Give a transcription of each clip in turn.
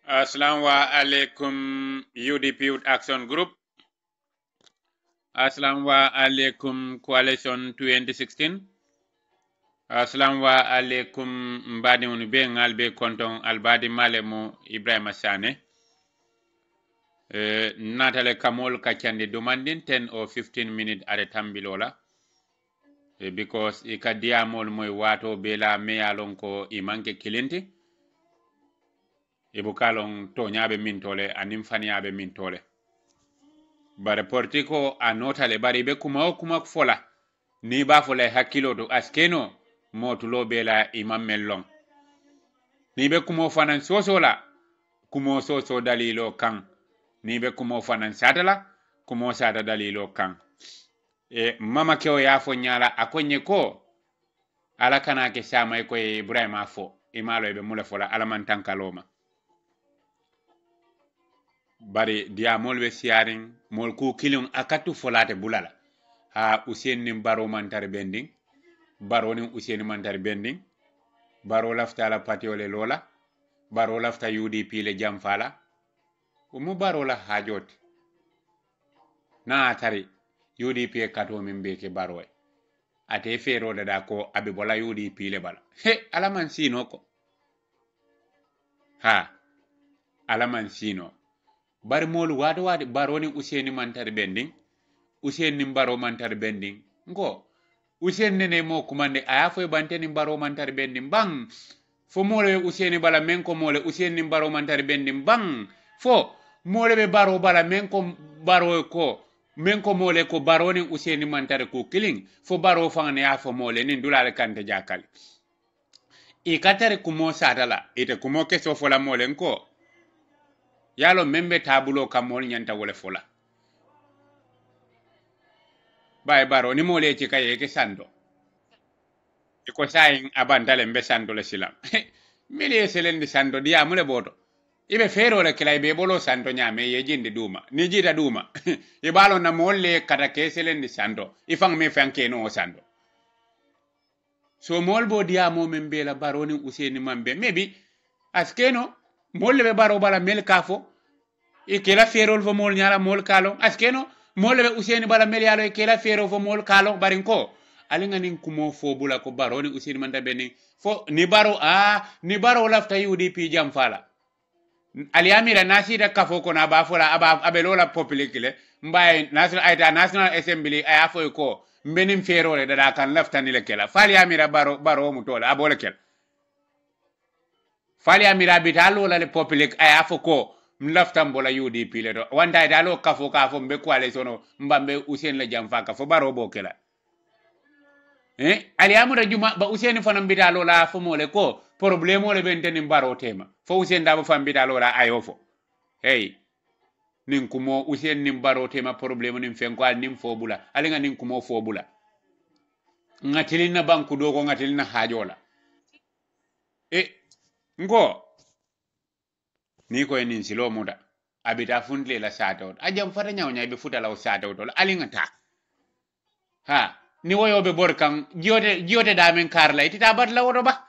Assalamu alaikum UDP Youth Action Group. Assalamu alaikum Coalition 2016. Assalamu alaikum mbadi unube ngalbe konton albadi malemo Ibrahima Sane. Natale kamol kachandi demanding 10 or 15 minutes at a tambilola. Because ikadiamol moy wato bela meyalon ko imanke kilinti. Ibukalon to nyabe mintole anim faniyabe mintole bare portiko a notale bari be kuma fola ni ba fola hakilo to askeno motulo bela imam mellon ni be kuma fanan sosola kuma soso dalilo kan ni be kuma fanan sadala kuma sada dalilo kan mama keo ya fo nyala akonye ko ala kana ke sama ko Ibrahima fo imalo be mula fola alaman tankaloma bari dia molbe siaring mol ku kilon akatu folate bulala ha Usain nim baro mantar bending baro nim Usain mantar bending baro lafta la patiole lola baro lafta UDP le jamfala mu baro la hajot na atari UDP kato min beke baro ate fero da ko abibola UDP le bala he alaman sino ko ha alaman sino bari molu wado baroni Usain mantar bending Usain nim baro mantar bending ngo Usain nene mo kumande aya fo bante nim baro mantar bending bang fo mole Usain bala men ko mole Usain nim baro mantar bending bang fo mole be baro bala men ko baro ko men ko mole ko baroni Usain mantar ko killing fo baro fangane ya fo mole nin dulale kante jakali e katare kumo sadala ite kumo keso fo la mole nko yalo membe tabulo kamol nyanta wole fola bay baro ni mole ci kaye ke sando iko sayin abandale mbe sando le silam mili selendi sando dia mule boto ibe fero le kilay be bolo sando nyame ye jinde duma ni jida duma e balo na molle kata ke selendi sando ifang me fanke no sando so molbo dia mo membe la baro ni Usain mambe maybe askeno molle be baro bala mel kafo e kela ferol fo mol nyala mol kalo askeno molle be Usain bala mel yalo e kela fero fo mol kalo barinko alinga nin kumo fo bula ko baro ni Usain manda beni fo ni baro lafta UDP jam fala ali amira nasida kafo ko na ba fola abelola public le mbay national assembly ay afo ko mbenim ferole da kan lafta ni le kela fali amira baro mutola abola kela fali amira bitalo la le public ay afo ko mlafta mbola UDP le do wanda dalo kafo mbe kwale sono mbambe Usain le jam faka fo baro bokela ali amura juma ba Usain fanam bitalo la fo mole ko problème le benteni baro tema fo Usain da fam bitalo la ayofo hey nin kumo Usain nim baro tema problème nim fen ko nim fo bula alinga nin kumo fo bula ngatilina banku do ko ngatilina hajola ngo ni ko nin silo muda abita fundle la sato ajam fata nyawnya be futa la sato to alinga ta ha ni woyo be borkan jiote da men karla itita bat la wodo ba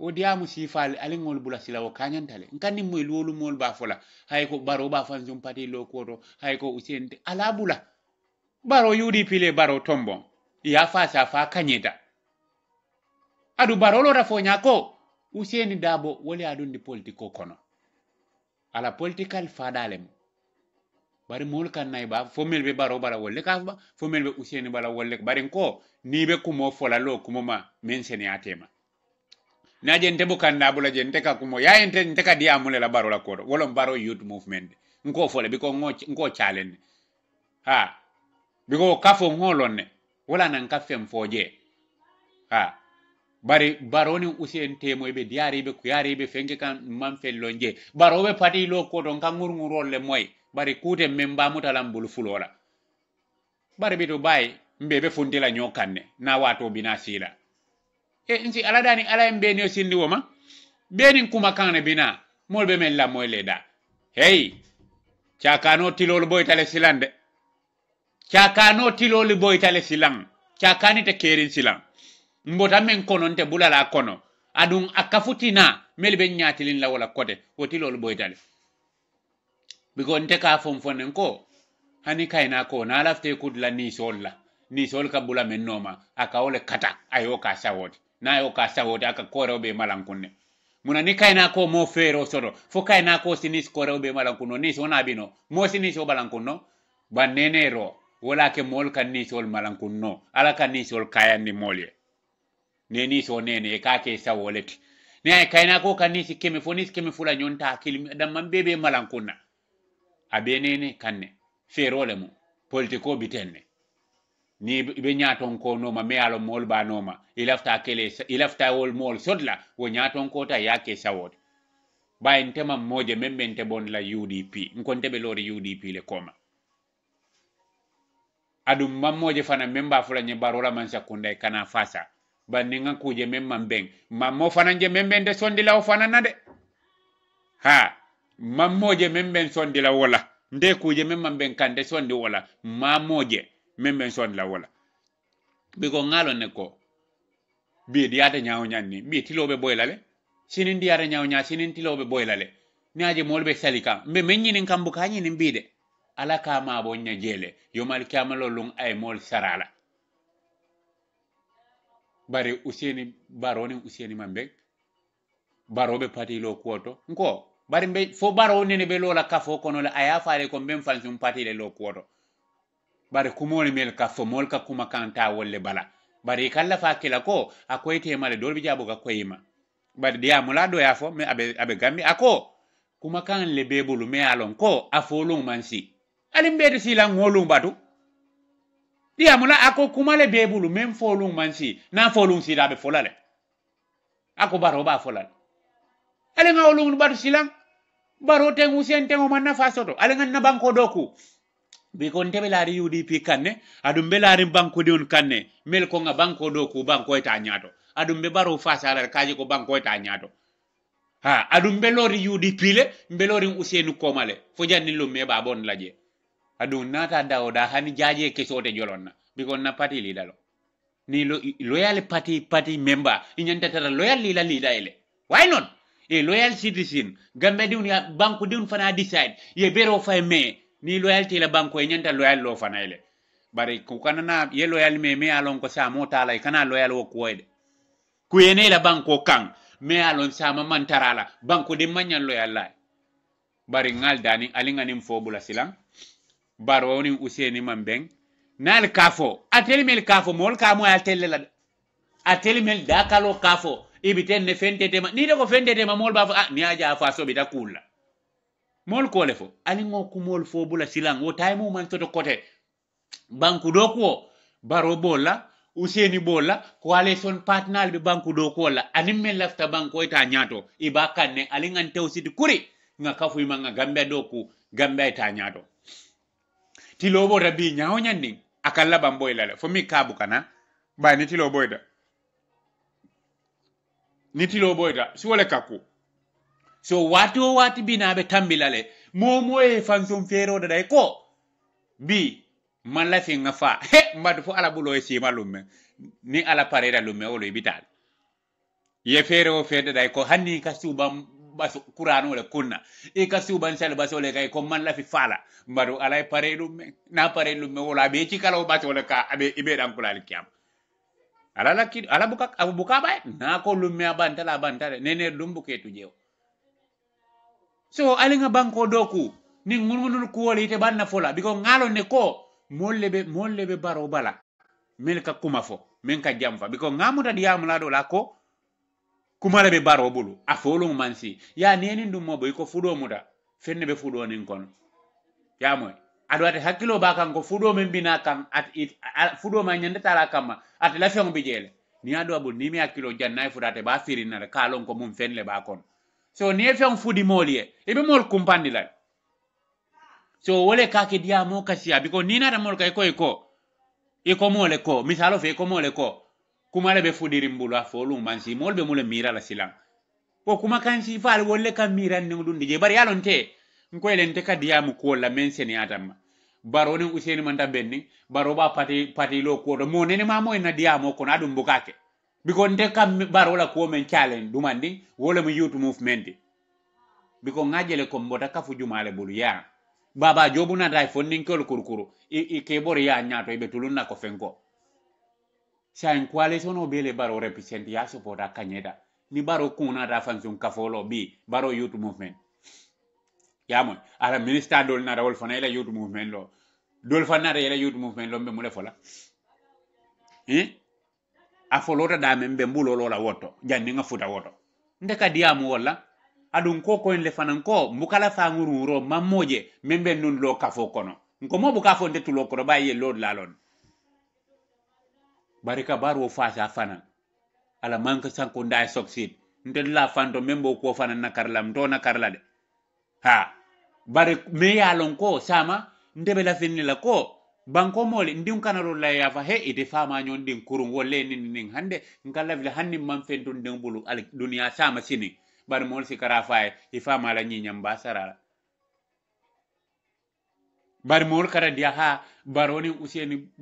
o diamu sifal alingol bula sila o kanyantale nkani moy lolu mol ba fola hay ko baro ba fan zum pati lo koto hay ko Usain ala bula baro UDP le baro tombon ya fa sa fa kanyeta adu baro lo rafo nyako Usain dabo wole adundi politiko kono ala political fadalem bari mol kan nay ba fo melbe baro bala wolle ka ba fo melbe Usain bala wolle bari ko ni be kumo fola lo kumo ma mention ya tema na jente bukanda bula jente ka kumo ya ente ka dia mule la baro la kodo wolon baro youth movement nko fole biko nko challenge ha biko kafo ngolonne wala nan kafem foje ha bari baroni Usain temo be diari be kuyari be fenke kan man fellonje baro be pati lo kodo kan ngurngurol le moy bari kute memba mutalam bul fulola bari bitu bay mbebe funtila nyokanne na wato binasira nsi aladani ala mbeni sindi woma beni kuma kanne bina molbe men la moy leda hey chakano tilol boy tale silande chakano tilol boy tale silang chakani te kerin silang mbota men kono nte bulala kono adun akafutina mel be nyatilin la wala kote woti lol boydale bigo nte ka fon fonen ko hani kayna ko na lafte kudla ni sol ka bula men noma aka wole kata ayo ka sawoti na yo ka sawoti aka kore be malankunne muna ni kayna ko mo fero sodo fo kayna ko sinis kore be malankunno ni sona bino mo sinis o balankunno banenero wala ke mol kan ni sol malankunno ala kan ni sol kayandi molye neni so nene ka ke sawoleti ni ay kayna ko kan ni sikeme fo ni sikeme fula nyonta kilimi dam man bebe malankunna abenene kanne ferole mu politiko bitenne ni be nyaton ko noma me alo mol ba noma ilafta wol mol sodla wo nyaton ko ta yake sawod bayin tema moje membente bon la UDP nkonte be lori UDP le koma adum mammoje fana memba fula nye barola man sakunda kana fasa baninga kuje memma mbeng mammo fana je membente sondi la fana nade ha mammoje memben sondi la wala nde kuje memma mbeng kande sondi wala mammoje memben sondi la wala biko ngalo ne ko bi diata nyaaw nyanni bi tilobe boylale sinin diata nyaaw nya sinin tilobe boylale naaje molbe salika mbe mennyini kambu kanyi ni mbide ala kama bo nya jele yomal kamalo lung ay mol sarala bare useni baroni useni mambe barobe pati lo kuoto nko bari mbe fo baro nene be lola kafo kono la aya faale ko mbem fansum pati le lo kuoto bari kumol mel kafo mol ka kuma kanta wolle bala bari kala fa kila ko akoyte male dolbi jabo ga koyima bari dia mula do ya fo me abe gambi ako kuma kan le bebulu me alon ko afolung mansi alimbede sila ngolung batu dia mula ako kuma le bebulu mem folung mansi na folung sila be folale ako baro ba folale ale nga olung batu silang baro tengu sen tengu manna fasoto ale nga na banko doku bi kon tebe laari UDP kanne adum be laari banko dion kanne mel ko nga banko doku banko eta nyato adum be baro fasala kaji ko banko eta nyato ha adum be lori UDP le be lori Usenu Komale fo janni lo me ba bon laje adum nata dawda hani jaaje kesote jolonna bi kon na parti li dalo ni loyal party member inyanta tara loyal li la ele why not a loyal citizen gambe diun ya banko diun fana decide ye bero fay me ni loyalty la banko nyanta loyal lo fana ele bari ku kanana ye loyal me alon ko sa mota la kana loyal wo ko wede ku yene la banko kan me alon sama man tarala banko de manyan loyal la bari ngal dani alinga nim fobula silang baro ni Useni Mambeng nal kafo atelimel kafo mol ka mo atelle la atelimel dakalo kafo ibiten ne fentete ma ni de ko fentete ma mol ba fa ni aja fa so bita kula mol ko le fo ali ngo ku mol fo bula silang wo taymo man to kote banku do ko baro bola Useni bola coalition partner bi banku do ko la animel lafta banko ita nyato ibakanne ali ngan tewsidi kuri nga kafu nga gambe do ku gambe ita nyato tilobo rabi nyaaw nyandi akalla bamboy la fo mi kabu kana ba ni tilobo da ni tilobo da so wala kaku so wati binabe tambilale momo e fansum fero da dai ko bi man la fi nga fa he mbadu fo ala bulo e si malume ni ala parera lume o le bital ye fero fede dai ko hanni ka suba baso kurano le kunna e ka suban sel baso le kay ko man la fi fala mbadu ala pare lume na pare lume wala be ci kala baso le ka abe ibe dam kula le kiam ala la ki ala buka abu buka bay na ko lume abantala bantale nene dumbu ketu jew so ali nga banko doku ni ngungunul ko woli te banna fola biko ngalo ne ko mollebe baro bala mel ka kuma fo men ka jamfa biko ngamuta diam la do la ko kuma lebe baro bulu afolo mansi ya neni ndum mo boy ko fudo muda fenne be fudo nin kon ya moy adwate hakilo ba kan ko fudo men bina kan fudo ma nyande tala kama at la fion bi jele ni ado abul ni mi hakilo janna fudate ba firina ka lon ko mum fenle ba kon so ni fion fudi molie e be mol kumpandi la so wole ka ke diamo kasia biko ni na mol kay ko e ko mole ko misalo fe ko mole ko kuma lebe fudiri mbulu afolu mansi molbe mule mira la silang ko kuma kan si fal wolle kan miran ni dundi je bari yalon te ko elente ka diamu ko la menseni atam baro ni Useni manda benni baro ba pati lo ko do mo nene ma mo na diamo ko na dum bukake because nte kam barola ko men challenge dumandi wala mu youth movement because ngajele ko mbota kafu jumale bulu ya baba jobu na dai fondin kol kurkuru i ke bor ya nyato be tulunna ko fenko sa en coalition o bele baro represent ya support akanyeda ni baro kuna da fansun kafolo bi baro youth movement yamo ala minister dol na rawol fana ila youth movement lo dol fana ila youth movement lo be mule fola a folota da membe mbulo lola woto janni nga futa woto ndeka diamu wala adun ko ko le fanan ko mbukala fa ngururo mamoje membe nun lo kafo kono nko mo buka fo ndetu lo ko baye lord lalon barika baro fasa fanan ala manka sanko nday succeed nte la fanto membo ko fanan nakarlam to nakarla de ha bare me yalon ko sama ndebe la finni la ko banko mole ndin kanaro la ya fa he ite fama nyon din kurun wolle nin hande ngala vile hanni man fentun den bulu al dunia sama sini bar mol si kara faay i fama la nyinyam basara bar mol kara dia ha baroni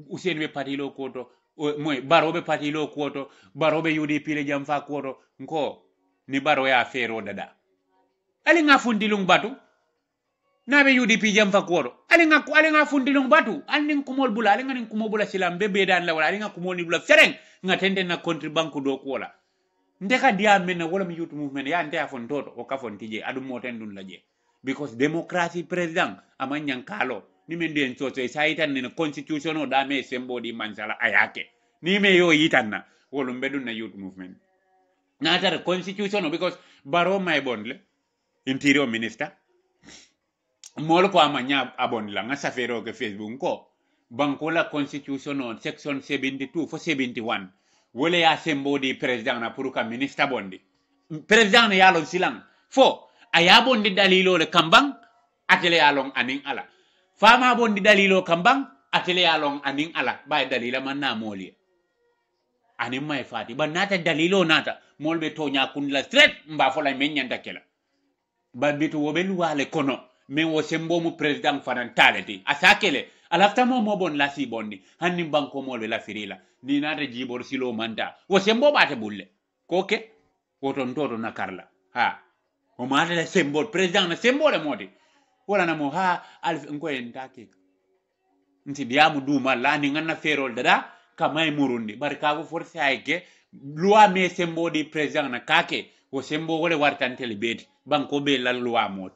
useni be patilo koto moy barobe patilo koto barobe yudi pile jam fa koto nko ni baro ya fero dada ali nga fundilung batu nabe UDP jam fa kodo ali nga fundilung batu ali kumol bula ali nga kumol bula silam bebe dan la wala ali nga kumol ni bula fereng nga tende na country banku do ko wala ndeka dia men wala mi youth movement ya nte afon toto o kafon tije adu moten dun laje because democracy president amanyan kalo ni men den so saitan ni constitution o da me sembo di mansala ayake ni me yo yitanna wolo mbedun na youth movement na tar constitution because baro may bonle interior minister mol ko amanya abon la nga safero ke Facebook ko bankola constitution on section 72 fo 71 wole ya sembo di president na puruka minister bondi president ya lon silang fo aya bondi dalilo le kambang atele ya lon aning ala fama bondi dalilo kambang atele ya lon aning ala bay dalila man na moli anim may fati ba nata dalilo nata molbe to nya kun la straight mba fo la men nyanta kela ba bitu wobe luwale kono men wo sembo mu president fanan taleti asakele alafta mo bon la si bondi hanni banko molbe la firila ni nata jibor silo manda wo sembo bate bulle koke woton toto na karla ha o mata la sembo president na sembo le modi wala na mo ha alf ngo en take nti diamu duma la ni ngana ferol dada kamay murundi barka go force ayke loi me sembo di president na kake wo sembo wole wartantele beti banko be la loi mod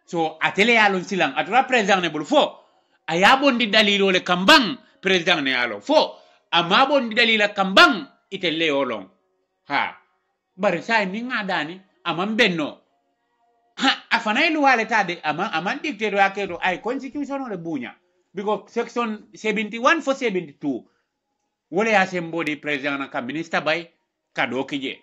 so atele yalon silang atra president ne bul fo ayabondi dalilo le kambang president ne yalo fo amabondi dalila kambang itelle olon ha bar say ni ngadani amam benno ha afana ilu wale tade aman dictator yaketo ay constitution le bunya because section 71 for 72 wole ya sembodi president na ka minister bay kado kije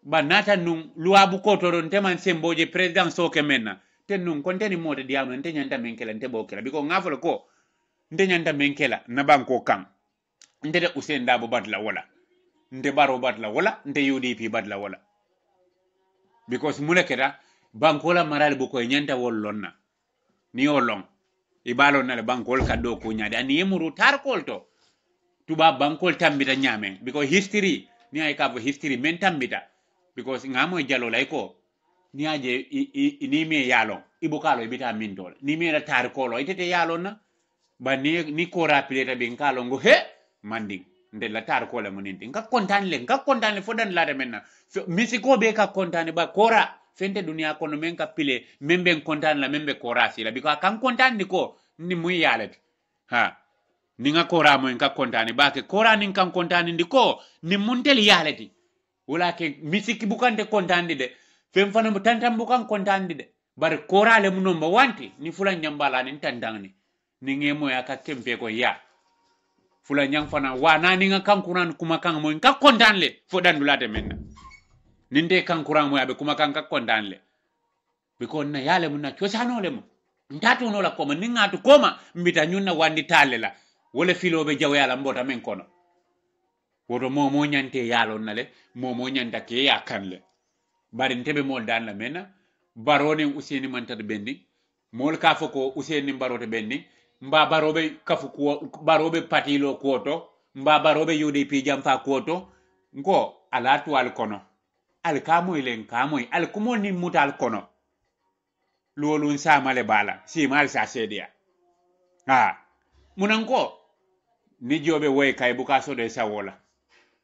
banata nun loi bu ko toron teman semboje president soke menna ten nun konteni mode diam nte nyanta menkela nte bokela because ngafolo ko nte nyanta menkela na banko kan nte de Usain Dabo badla wala nte baro badla wala nte UDP badla wala because muleketa banko la maral bu ko nyanta wollonna ni olong ibalo na le bankol kaddo ko nyaade ani yemuru tar kolto tuba bankol tambita nyamen because history ni ay ka history men tambita because ngamo jalo lay ko ni aje ni me yalo ibukalo ibita mintol ni me tar kolo itete yalo na ba ni ko rapide be ngalo ngo he mandi nde la tar ko la muninti nga kontan le fodan la de menna misiko be ka kontane ba kora fente dunia kono men ka pile membe kontan la membe kora sila biko kan kontan ni ko ni muy yalet ha ni nga kora mo en ka kontane ba ke kora ni kan kontane ndiko ni muntel yaleti wala ke misiki bukante kontane de fem fana mo tantam bukan kontane de bar kora le muno mo wanti ni fulan nyambala ni tandangni ni ngemo ya ka kempe ko ya fulan nyang fana wana ni nga kankuran kuma kan mo en ka kontane le fodan dulate menna ninde kankuran mo yabe kuma kan ka kontane le biko na yale mun na chosano le mo ndatu no la koma ningatu koma mbita nyunna wandi talela wala filobe jaw yala mbota men kono woto mo nyante yalo nale mo nyanta ke ya kanle bari ntebe mol dan la mena baroni useni mantad bendi mol ka foko useni barote bendi mba barobe kafu ko barobe patilo koto mba barobe UDP jamfa koto nko alatu al kono al kamo ilen kamo al kumo ni mutal kono lolun samale bala si mal sa sedia ha munanko ni jobe woy kay buka so de sawola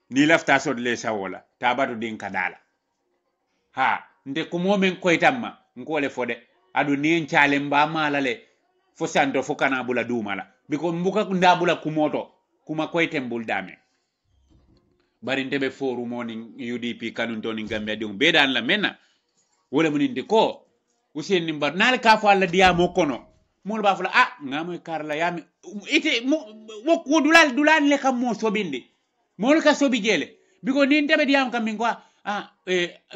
ni lafta so de sawola tabatu din kadala ha nde kumo men koytamma nko le fode adu ni en chale mba malale fo sando fo kana bula dumala biko mbuka ndabula kumoto kuma koytem buldame bari ndebe foru morning UDP kanun toni Gambia dum bedan la mena wala muninde ko Usain nimbar nal ka fa alla dia mo kono mol ba fula ngamoy karla yami ite wo dulal le kam mo sobinde mol ka sobi jele biko nin tebe diam kam min ko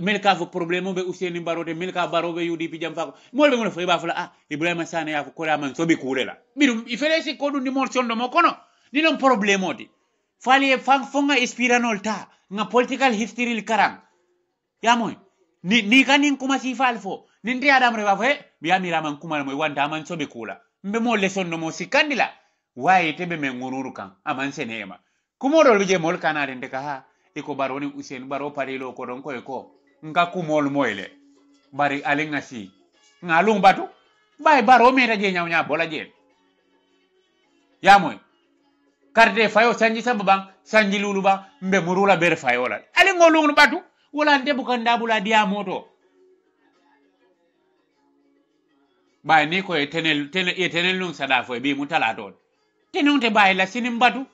mel ka fo problème be Usain nimbarote mel ka barobe UDP jam fa mol be mo fo ba fula Ibrahima Sane ya ko la man sobi kurela birum ifelesi ko dum ni mol sondo mo kono ni non problème odi fali fonga inspiranol ta nga political history karang yamoy ni kanin kuma si falfo nin ti adam re bafe biya mira man kuma moy wanda man sobe kula mbe mo leson no mo sikandila waye tebe men ngururu kan aman senema kumoro bije mol kanare ndeka ha iko baroni Usain baro parilo ko don ko nga kumol moyle bari alenga si ngalung batu bay baro meta je nyawnya bola je yamoy karde fayo sanji sabang sanji lulu ba mbe murula ber fayola ale ngolung batu wala ndebu kan dabula dia moto bay ni ko tenel lung sada fo bi mutala ton tenon te bay la sinim batu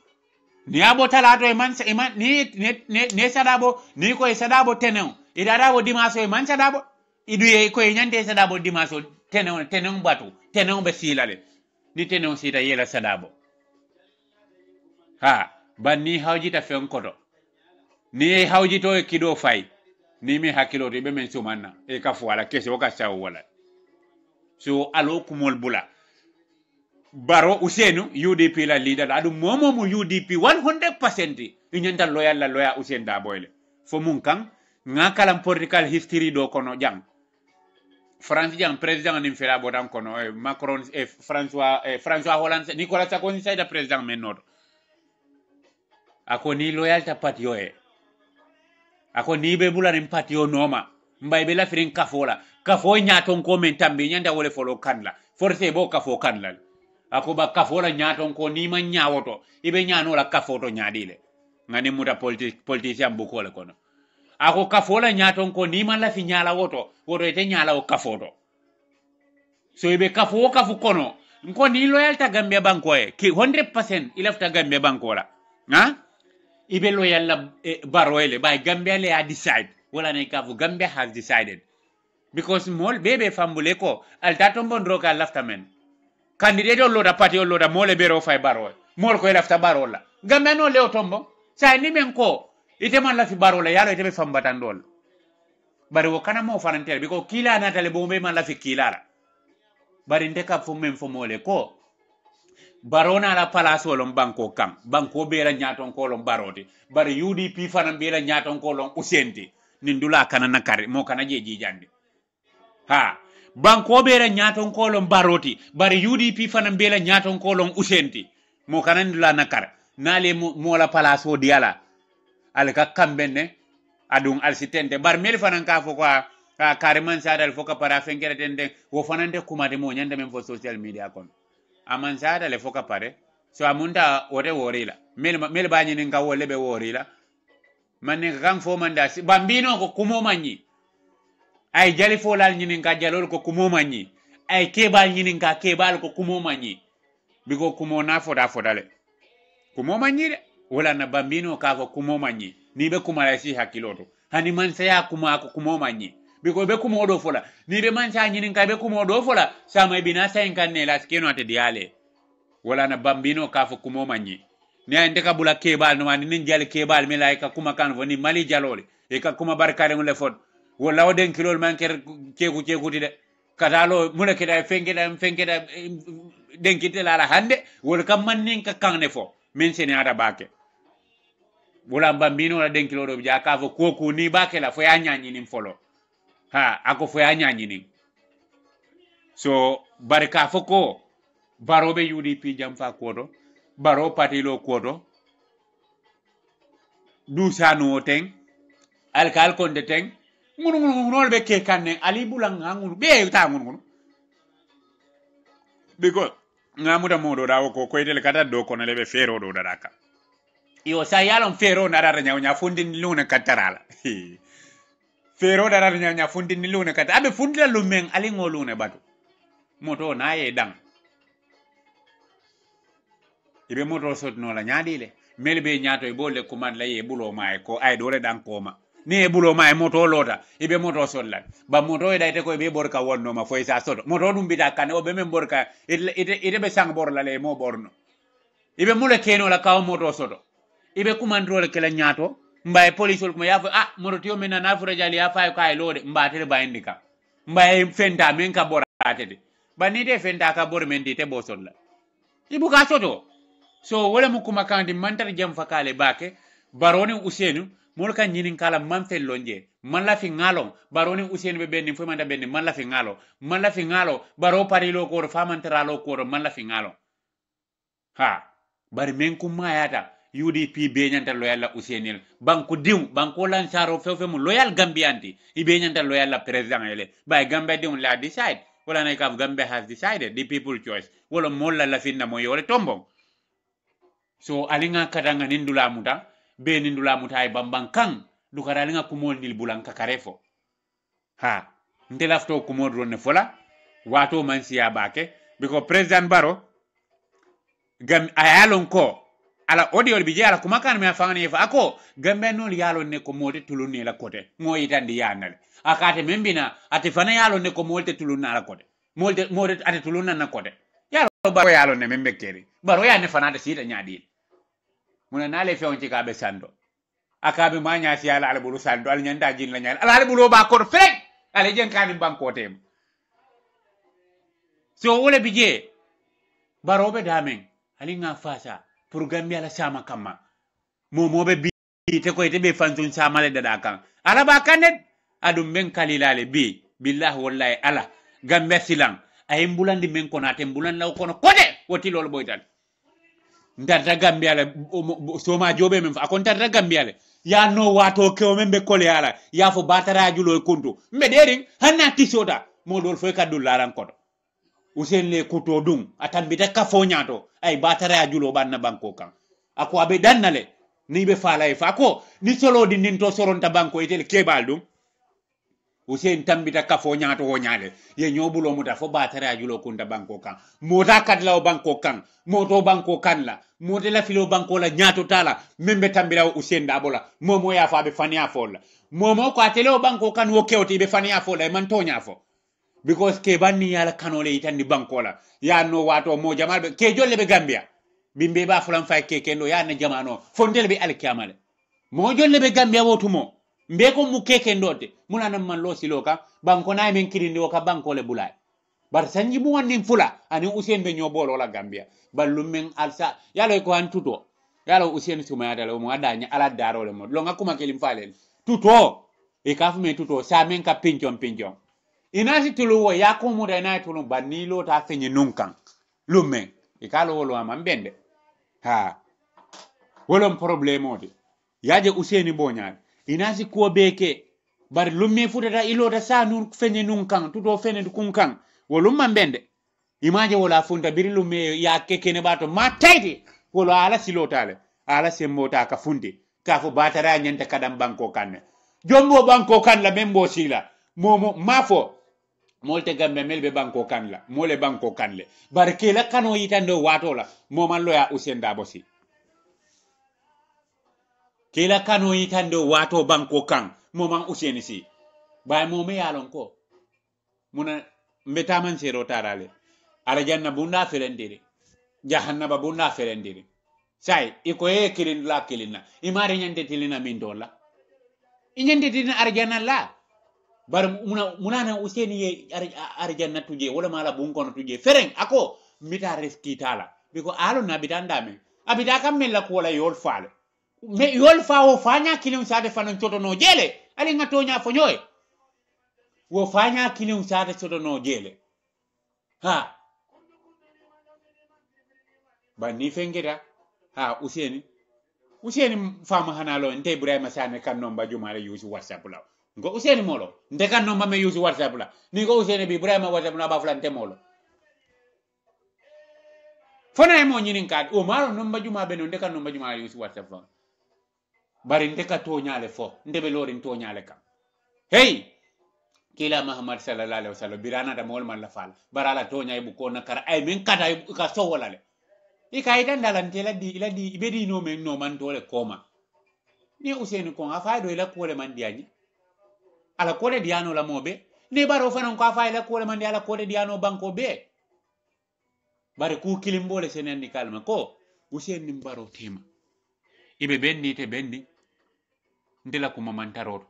ni abo talato e man ni sadabo ni ko sadabo tenon idadabo dimaso e man sadabo iduye ko nyande sadabo dimaso tenon batu tenon be silale ni tenon sita yela sadabo ha banni hawjita fen koto ni hawjito e kido fay ni mi hakilo be men sumanna e ka wala kese o ka saw wala so alo kumol bula baro Usainu UDP la leader adu momo mu UDP 100% inyanta loya Usain da boyle fo mun kan ngakalam political history do kono jang France jang president nim fela bodan kono Macron François Hollande Nicolas Sarkozy sayda president men noto ako ni loyalta patio ako ni be bularin patio noma mbay be la firin kafo nyaton ko men tambi nyanda wole folo kanla force bo kafo kanla ako ba kafo la nyaton ko ni man nyawoto ibe nyano la kafo to nyadile ngani muta politicien bu ko le kono ako kafo la nyaton ko ni man la fi nyala woto ite nyala o kafo to so ibe kafo kono ko ni loyalta Gambia banko ki 100% ilafta Gambia banko la ha ibe loyal la baroyle by Gambia le a decide wala ne kafu Gambia has decided because mol bebe fambule ko alta bon roka lafta men candidate lo da party lo da mole bero fay baroy mol ko lafta barola Gambia no le otombo sa ni men ko ite man la fi barola yalo ite be fambatan dol bari wo kana mo fanantel biko kila natale bombe man la fi kila bari ndeka fo men fo mole ko barona la palace wolon banko kam banko bera nyaton ko lon baroti bari UDP fanan bera nyaton ko lon usenti nin dula kana nakare mo kana jeji jande ha banko bera nyaton ko lon baroti bari UDP fanan bera nyaton ko lon usenti mo kana dula nakare nale mo la palace o diala al ka kambenne adun alsitente bar mel fanan ka fo ko kariman sadal fo ka para fengere tende wo fanan de kumate mo nyande men fo social media kon amansada le foka pare so amunta wote worila mel bañi nin ka wolle be worila manne kan fo manda bambino ko kumo manyi ay jali fo lal ñinin ka jalol ko kumo manyi ay kebal ñinin ka kebal ko kumo manyi biko kumo na foda fodale kumo manyi de wala na bambino ka ko kumo manyi ni be kuma la si hakiloto hani man saya kuma ko kumo manyi biko be kumo do fola ni be man sa ñinin ka be kumo do fola sama bina sa en kan ne la skeno ate diale wala na bambino ka fo kumo manyi ni ay ndeka bula kebal no wani nin jali kebal mi lay ka kuma kan woni mali jalole e ka kuma barkare ngol le fod wala o den kilol man ker ceku de katalo muna keda fengeda denkite la hande wala kam man nin ka kanne fo men sene ada bake wala bambino la den kilo do ja ka fo koku ni bake la fo ya nyanyi nim folo ha ako fo ya nyanyi nim so barka fo ko barobe UDP jam fa kodo baro parti lo kodo du sanu teng alkal konde teng ngunu be ke kanne ali bulang ngunu be ta ngunu because ngamuda modo dawo ko koydele kata do kono lebe fero do daraka yo sa yalon fero narara nyawnya fundin luna katarala fero darara nyawnya fundin luna kata abe fundila lumen ali ngolune batu moto na ye dang ibe moto sot no la nyaadile melbe nyaato e bolle kuman la ye bulo may ko ay dole dan koma ni e bulo may moto lota ibe moto sot lan ba moto e dayte ko be borka wonno ma foy sa soto moto dum bida kan o be men borka ite be sang bor la le mo borno ibe mule keno la kaw moto soto ibe kuman role kala nyaato mbay police ko yafa moto tiyo men na fura jali ya fay ko ay lode mbatere bayindika mbay fenta men ka boratede ba ni de fenta ka bor men dite bo sot la ibu ka soto so wala mu kuma kandi mantar jam fakale bake baroni usenu mol kan nyinin kala man fel lonje man la fi ngalo baroni usenu be benni fo manda benni man la fi ngalo baro parilo ko fa man taralo ko man la fi ngalo ha bari men ku mayata UDP be nyanta loyal usenil banku diw banko lan saro fe mu loyal gambianti ibe nyanta loyal president ele bay gambe diw la decide wala nay kaf gambe has decided the people choice wala molla la finna mo yole tombong so alinga kadanga nindula muta be nindula muta ay bambang kang dukara alinga kumol nil bulan kakarefo ha ndelafto kumol ronne fola wato man siya bake biko president baro gam ayalon ko ala audio bi jala kuma kan me afangani fa ako gambe nol yalo ne ko mode tuluni la kote mo yitandi yanale akate membina ati fana yalo ne ko mode tuluna la kote mode ati tuluna na kote yalo baro yalo ne membe keri baro ya ne fana da sita nyaadi muna nale fewon ka be sando akabe manya si ala ala bulu sando al nyanda jin la nyal ala bulu ba ko frek ale jen kan banko tem so wole bije baro be damen ali nga fasa pour gambia la sama kama mo be bi te ko ite be fanzun sama le dada kan ala ba kanet adum ben kalilale bi billahi wallahi ala gambia silang ay mbulandi men ko na te mbulan law kono kode woti lol boytan ndarta gambia le soma jobe men fa kon tarta gambia le ya no wato ke o membe kole ala ya fo batara julo kuntu mbe dering hanna tisota mo dol fo kadul laran kodo usen le kuto dum atambita ka fo nyato ay batara julo banna banko kan ako abe dannale ni be fala e fa ko ni solo di ninto soronta banko etel kebal dum usen tambita ka fo nyato ho nyale ye nyobulo muta fo batara julo kunda banko kan mota kadla banko kan moto banko kan la mote la filo banko la nyato tala membe tambira usen dabola momo ya fa be fania fola momo ko atelo banko kan wo kewti be fania fola e man to nyafo because ke banni yala kanole itandi banko la ya no wato mo jamal be ke jolle be gambia bimbe ba fulan fay ke kendo ya na jamano fondel be alkiyamale mo jolle be gambia wotumo mbe ko mu keke ndote muna nan man lo siloka banko na men kirindi o ka banko le bulay bar sanji mu wonni fula ani usen be nyobolo la gambia ballum men alsa yalo ko an tuto yalo usen suma dala mo adanya ala daro le mo lo ngakuma kelim falen tuto e kafu men tuto sa men ka pinchon inasi tulu wo ya ko mu da na tulu banilo ta fenye nunkan lumen e kalo wolo amambende ha wolon problème odi yaje useni boñal inasi ko beke bar lumme futata ilota sa nun fenye nunkan tuto fenye kunkan wolum mambende imaje wala funta biri lumme ya kekene bato ma tayti wolo ala silotale ala sembota ka fundi ka fo batara nyanta kadam banko kanne jombo banko kan la membo sila momo mafo molte gambe melbe banko kan la mole banko kan le barke la kano yitando wato la moman loya usenda bosi kila kano yitando wato banko kan moman useni si bay momi yalon ko muna mbetaman sero tarale ala janna bunda ferendiri jahannaba bunda ferendiri sai iko e kilin la kilina imare nyande tilina min dolla inyande tilina arjana la bar munana useni ye arjanna tuje wala mala bunkono tuje fereng ako mita reski tala biko alo na bitanda me abida kam mella ko wala yol faale me yol faawo fanya kilin sade fanan toto no jele ali ngatonya fo nyoy wo fanya kilin sade toto no jele ha ba ni fengera ha useni useni fama hanalo nte Ibrahima Sane kan nomba jumale yusi WhatsApp la ngo useni molo nte kan nomba me yusi WhatsApp la ni ko useni bi Ibrahima WhatsApp na ba flante molo fona e mo nyinin kad o maro nomba juma be no nte kan nomba juma yusi WhatsApp la bari nte ka to nyale fo nte be lorin to nyale kam hey kila Muhammad sallallahu alaihi wasallam birana da mol man la fal barala to nyay bu ko nakara ay min kata ka so wala le ikaida ndalante la di ibedi no men no man tole koma ni useni ko afa do ila kole man diani ala kole diano la mobe ne baro fanan ko afa ila kole man di ala kole diano banko be bare ku kilimbole senen ni kalma ko useni mbaro tema ibe bendi te bendi ndela kuma man taroro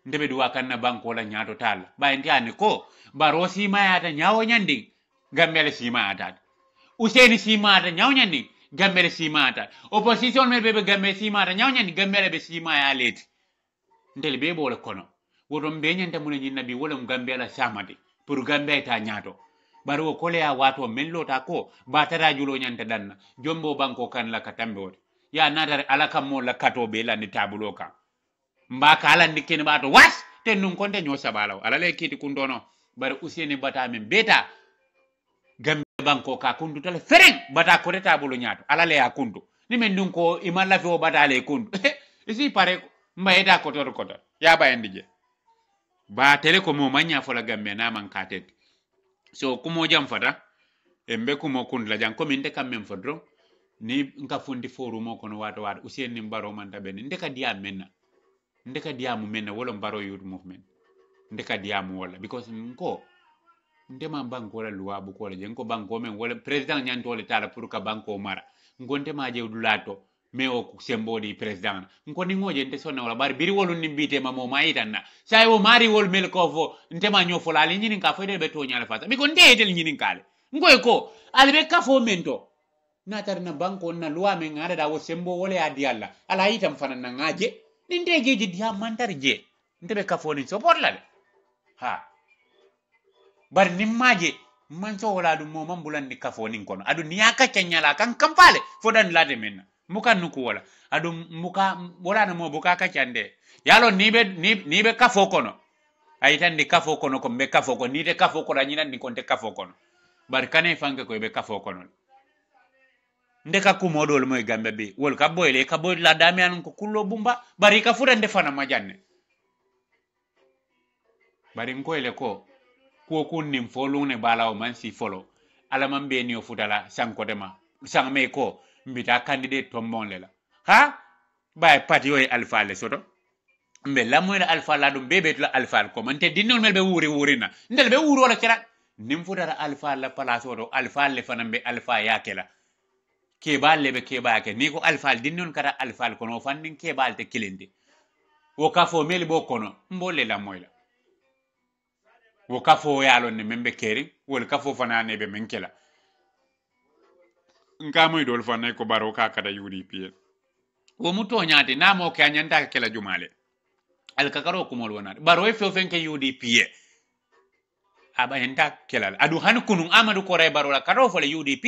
ndebe duwa kanna banko la nyato tal ba ndiane ko baro sima yata nyawo nyandi gambele sima yata useni simata nyawnyani gambele simata opposition mel bebe gambe simata nyawnyani gambele be sima ya leti ndel be bole kono wodon be nyanta mun nyi nabi wala gambela samade pour gambe ta nyato baro kole ya wato mello ta ko ba tara julo nyanta danna jombo banko kan la katambe wote ya natare alaka mo la kato be la ni tabulo ka mbaka ala ndikene bato was ten nun konte nyo sabalaw ala le kiti kundono bare useni bata men beta gambe banko ka kundu tole fereng bata ko reta bulu nyaato ala le akundu ni men dun ko imalla fi o bata le kundu isi pare mbayeta ko to ya bayandi je ba tele ko mo manya fola gambe na man katet so kumo jam fata embe kumo kundla jang ko min de kam men fodro ni nka fundi foru mo kono wato wato useni mbaro man tabeni ndeka diam menna ndeka diamu menna wala mbaro youth movement ndeka diamu wala because nko ndema banko la loi bu ko le jenko banko men wala president nyanto le tala pour ka banko mara ngonte ma je dulato me o sembodi president nko ni ngoje nte sonna wala bari biri wolu ni bite ma mo mayitanna say o mari wol mel ko fo ntema nyofo la nyini ka fede be to nyala fata biko ndeetel nyini kale ngoy ko albe ka fo mento natar na banko na loi men ngada da wo sembo wala ya di alla ala yitam fanan na ngaje ni ndegeji dia mantar je ndebe ka fo ni support la ha bar nimmaje man so wala dum mo man bulandi kafo nin kono adu niyaka kenyala kan kampale fodan lade men mukan nuku wala adu muka wala na mo buka ka cande yalo nibe kafo kono ayitan di kafo kono ko be kafo ko ni de kafo ko danyina ni konte kafo kono bar kane fange ko be kafo kono ndeka ku modol moy gambe be wol ka boyle ka boy la damian ko kullo bumba bari ka fudan defana majanne bari ngoyle ko ko kunnim fo ne balaw man si folo ala man be ni o futala sanko dema sang me ko mbita candidate tombon lela ha bay parti yoy alpha le soto mbe la moy alpha la dum bebe la alpha ko man te dinol mel be wuri na ndel be wuro la kira nim futara alpha la place oto alpha le fanambe alpha yakela kebal lebe keba ke ni ko alpha dinnon kara alpha ko no fandin kebal te kilindi o ka fo mel bo kono mbole la moy la wo kafo yalo ne membe keri wol kafo fana ne be menkela nka moy dol fana ko baro ka kada UDP wo muto nyaati na mo ke anyanta kela jumale al kakaro ko mol wona baro e fo fenke UDP aba enta kelal adu han kunun amadu ko ray baro la karo fo le UDP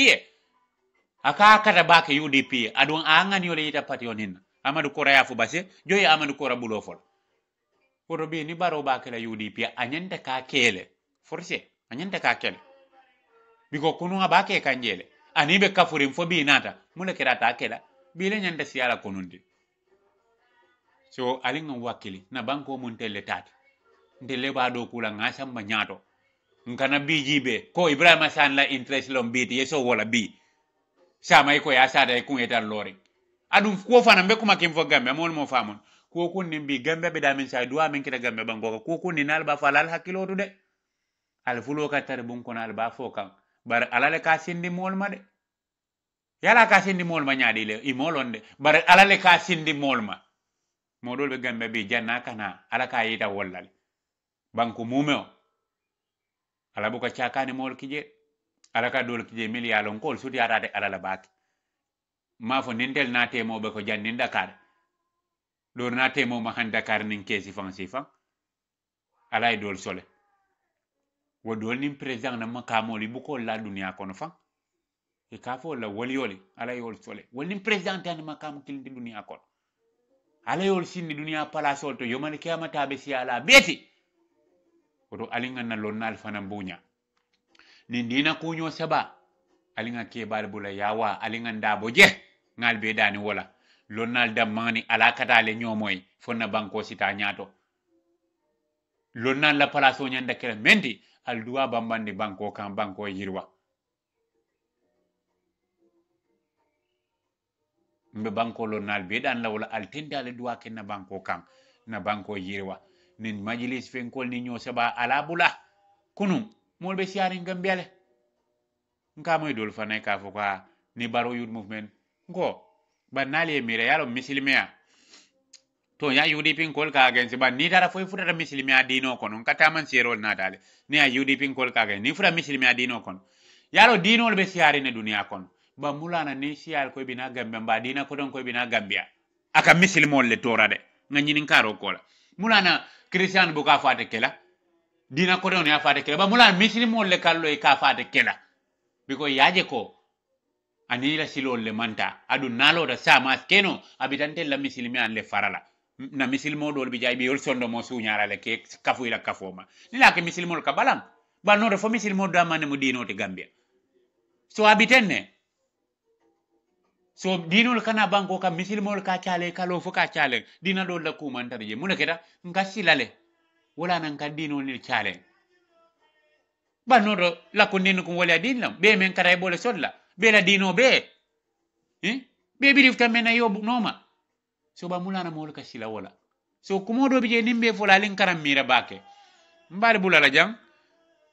aka kada ba ke UDP adu angani yole yita pati onin amadu ko ray afu base joyi amadu ko rabulo fol woto bi ni baro ba kala UDP anyanta ka kele forse anyanta ka kele biko kunu ba ke kanjele ani be kafurin fo bi nata mule kira ta kela bi le nyanta siala konundi so alinga wakili na banko mun tele tati ndele ba do kula ngasam ba nyato ngana bi jibe ko Ibrahima Sane la interest lom bi yeso wala bi sama ko ya sada ko etar lori adum ko fana be kuma kim fo gambe amol mo famon ko ko nimbi gambe be damin sa duwa min kita gambe bango ko ko ni nal ba falal hakilo to de al fulo ka tar bun ko nal ba fo kan bar alale ka sindi mol ma de yala ka sindi mol ma nyaadi le i molonde bar alale ka sindi mol ma modol be gambe bi janna kana ala ka yita wollal banko mumeo ala bu ko ciakani mol kije ala ka dol kije miliyalon kol sudi arade ala la baki ma fo nintel na temo be ko jannin Dakar dor na temo ma han Dakar nin kesi fan alay dol sole wo dol nin president na makamoli bu ko la dunia kono fan e ka fo la woliyoli ala yol sole wolni president tan makam kilindi duniya kon ala yol sinni duniya palasol to yomal kiyamata be si ala beti oto alinga na lonnal fana bunya ni dina kunyo saba alinga ke bal bula yawa alinga ndabo je ngal be dani wala lonnal damani ala katale nyomoy fonna banko sita nyato lonnal la palaso nyanda kala mendi al duwa bambandi banko kan banko yirwa mbe banko lonnal be dan lawla al tendale duwa ken na banko kan na banko yirwa nin majlis fen kol ni nyo saba ala bula kunu molbe siarin gambele nka moy dol fana ka fo ka ni baro youth movement ngo banali mire yalo mislimia to ya UDP kol ka gen ba ni dara foy futata mislimia dino kono kata man serol na dale ni a UDP kol ka gen ni futa mislimia dino kono yalo dino be siari ne dunia kono ba mulana ni sial ko bina gambia ba dina ko don ko bina gambia aka mislimol le torade ngani karo kola mulana christian bu ka fate kela dina ko don ya fate kela ba mulana mislimol le kallo e ka fate kela biko yaje ko anila silol le manta adu nalo da sama keno abitante la misilmi an le farala na misilmo dol bi jay bi yol sondo mo suñara le ke kafu ila kafoma ni la ke misilmo ka balam ba no fo misilmo da mane mo dino te gambia so abitenne so dinol kana banko ka misilmo ka chale kalo fo ka chale dina do la ku man tarje mun keda ngasilale wala nan ka dino ni chale ba no la ko ninu ko wala dinlam be men kara bole sodla be la dino be be bi rifta mena yobu noma so ba mulana mol ka sila wala so kumodo bi je nimbe fola lin karam mira bake mbare bulala jang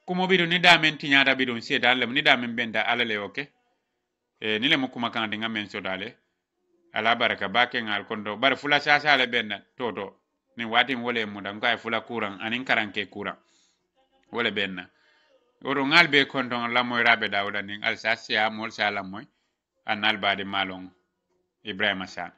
kumo bi do ni damen tinyata bi don seta lam ni damen benta alale oke ni le mukuma kan dinga men so dale ala baraka bake ngal kondo bar fula sasa le benna toto ni wati wole muda ngai fula kurang anin karanke kurang wole benna oro ngal be konton la moy rabe dawda ning al sasia mol sala moy anal bade malong ibrahima san